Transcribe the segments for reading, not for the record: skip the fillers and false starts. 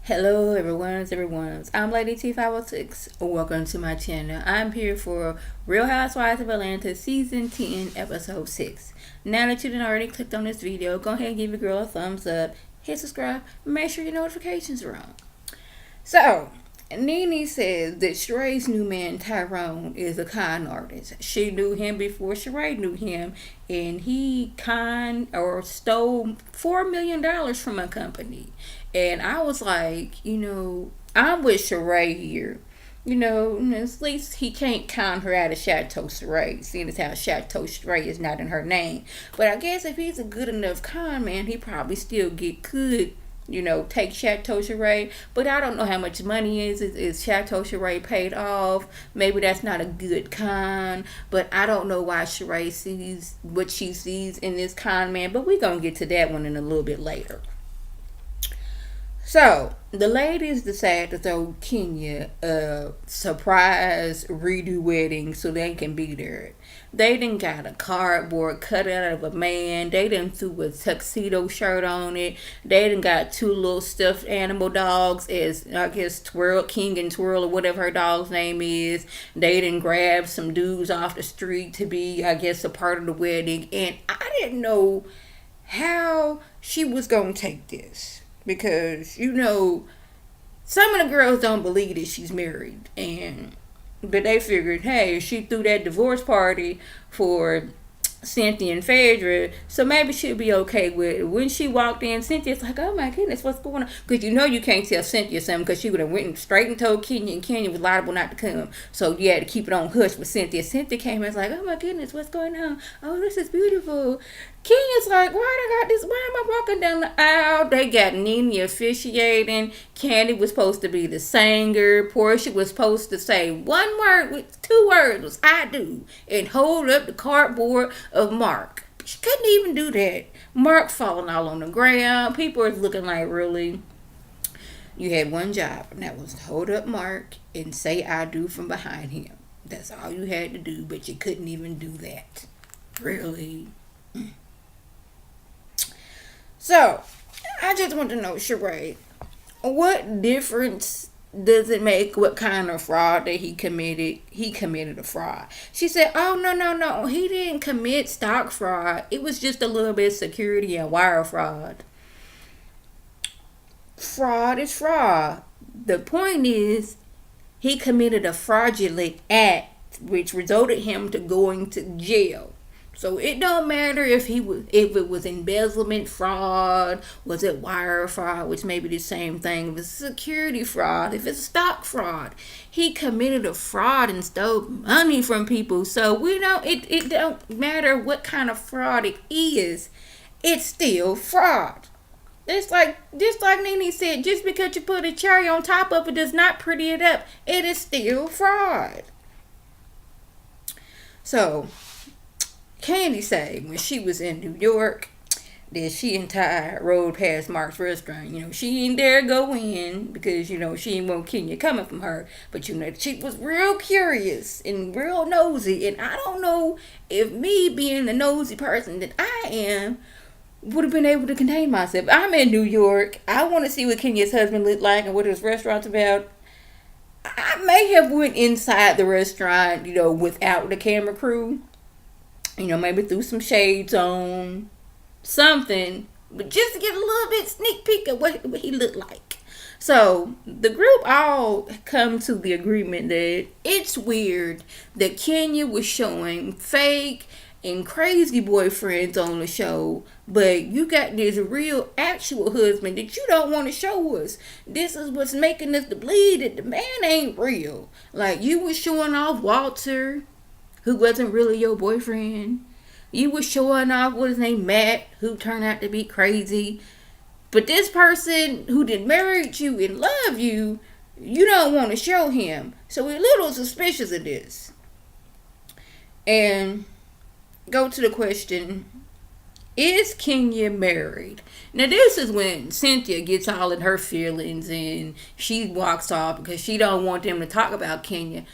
Hello everyone's. I'm Lady T506. Welcome to my channel. I'm here for Real Housewives of Atlanta Season 10 Episode 6. Now that you done already clicked on this video, go ahead and give your girl a thumbs up, hit subscribe, and make sure your notifications are on. So, Nene says that Sheree's new man Tyrone is a con artist. She knew him before Sheree knew him, and he stole $4 million from a company. And I was like, I'm with Sheree here. At least he can't con her out of Chateau Sheree, seeing as how Chateau Sheree is not in her name. But I guess if he's a good enough con man, he probably still could take Chateau Sheree. But I don't know how much money is Chateau Sheree paid off. Maybe that's not a good con. But I don't know why Sheree sees what she sees in this con man. But we're going to get to that one in a little bit later. So, the ladies decide to throw Kenya a surprise redo wedding so they can be there. They done got a cardboard cut out of a man. They done threw a tuxedo shirt on it. They done got two little stuffed animal dogs as, I guess, King and Twirl or whatever her dog's name is. They done grabbed some dudes off the street to be, I guess, a part of the wedding. And I didn't know how she was going to take this. Because, some of the girls don't believe that she's married. But they figured, hey, she threw that divorce party for Cynthia and Phaedra, so maybe she'll be okay with it. When she walked in, Cynthia's like, oh my goodness, what's going on? Because you can't tell Cynthia something because she would have went straight and told Kenya, and Kenya was liable not to come. So you had to keep it on hush with Cynthia. Cynthia came and was like, oh my goodness, what's going on? Oh, this is beautiful. Kenya's like, why am I walking down the aisle? They got Nene officiating. Candy was supposed to be the singer. Portia was supposed to say one word with 2 words was I do and hold up the cardboard of Mark. She couldn't even do that. Mark falling all on the ground. People are looking like, really? You had one job, and that was to hold up Mark and say I do from behind him. That's all you had to do, but you couldn't even do that. Really? So, I just want to know, Sheree, what difference does it make what kind of fraud that he committed? He committed a fraud. She said, oh, no. He didn't commit stock fraud. It was just a little bit of security and wire fraud. Fraud is fraud. The point is, he committed a fraudulent act, which resulted him to going to jail. So it don't matter if it was embezzlement fraud, was it wire fraud, which may be the same thing, if it's security fraud, if it's stock fraud. He committed a fraud and stole money from people. So it don't matter what kind of fraud it is, it's still fraud. Just like Nene said, just because you put a cherry on top of it does not pretty it up. It is still fraud. So Candy said when she was in New York that she and Ty rode past Mark's restaurant. She ain't dare go in because, she ain't want Kenya coming from her. But, she was real curious and real nosy. And I don't know if me being the nosy person that I am would have been able to contain myself. I'm in New York. I want to see what Kenya's husband looked like and what his restaurant's about. I may have went inside the restaurant, without the camera crew. Maybe threw some shades on, something, but just to get a little bit sneak peek of what he looked like. So the group all come to the agreement that it's weird that Kenya was showing fake and crazy boyfriends on the show, but you got this real actual husband that you don't want to show us. This is what's making us to believe that the man ain't real. Like, you was showing off Walter, who wasn't really your boyfriend. You was showing off, what his name, Matt, who turned out to be crazy. But this person who did married you and love you, you don't want to show him. So we're a little suspicious of this. And go to the question, is Kenya married? Now this is when Cynthia gets all in her feelings and she walks off because she don't want them to talk about Kenya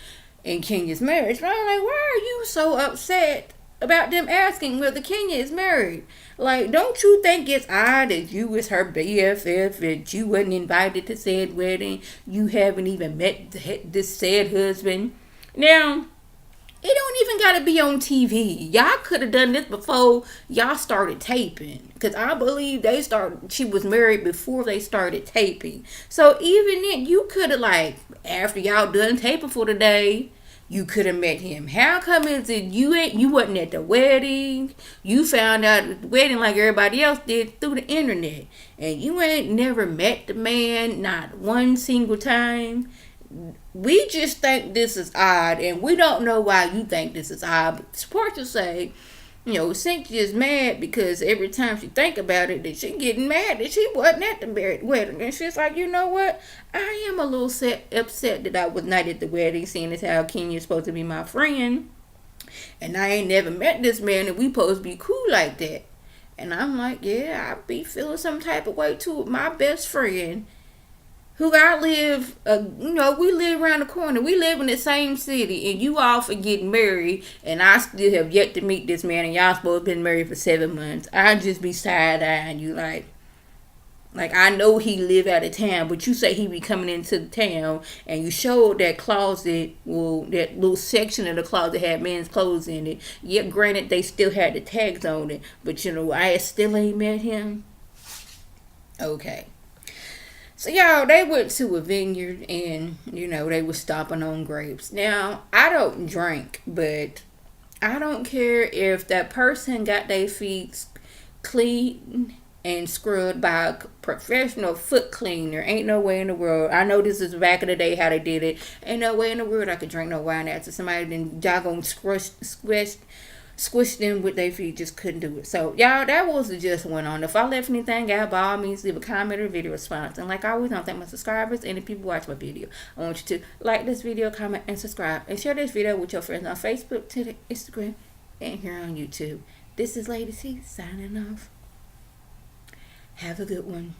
and Kenya's marriage. But I'm like, why are you so upset about them asking whether Kenya is married. Like, don't you think it's odd that you was her BFF, that you wasn't invited to said wedding, you haven't even met this said husband? Now, it don't even gotta be on TV. Y'all could have done this before y'all started taping, cause I believe they started. She was married before they started taping. So even then, you could have, like, after y'all done taping for the day, you could have met him. How come is it you wasn't at the wedding? You found out at the wedding like everybody else did through the internet, and you ain't never met the man not one single time. We just think this is odd, and we don't know why you think this is odd. But Sparta say, Cynthia's mad because every time she think about it, that she getting mad that she wasn't at the wedding, and she's like, you know what? I am a little upset that I was not at the wedding, seeing as how Kenya's supposed to be my friend, and I ain't never met this man, and we supposed to be cool like that. And I'm like, yeah, I be feeling some type of way too with my best friend who I live, we live around the corner. We live in the same city, and you all for getting married, and I still have yet to meet this man, and y'all supposed to been married for 7 months. I just be side-eyeing you like I know he live out of town, but you say he be coming into the town, and you showed that closet, well, that little section of the closet had men's clothes in it. Yeah, granted, they still had the tags on it, but I still ain't met him. Okay. So, y'all, they went to a vineyard and, they were stomping on grapes. Now, I don't drink, but I don't care if that person got their feet clean and scrubbed by a professional foot cleaner. Ain't no way in the world. I know this is back in the day how they did it. Ain't no way in the world I could drink no wine after somebody then doggone squish them with their feet, just couldn't do it. So, y'all, that was just went on. If I left anything out, by all means, leave a comment or video response. And like I always, I want to thank my subscribers and the people who watch my video. I want you to like this video, comment, and subscribe. And share this video with your friends on Facebook, Twitter, Instagram, and here on YouTube. This is Lady C signing off. Have a good one.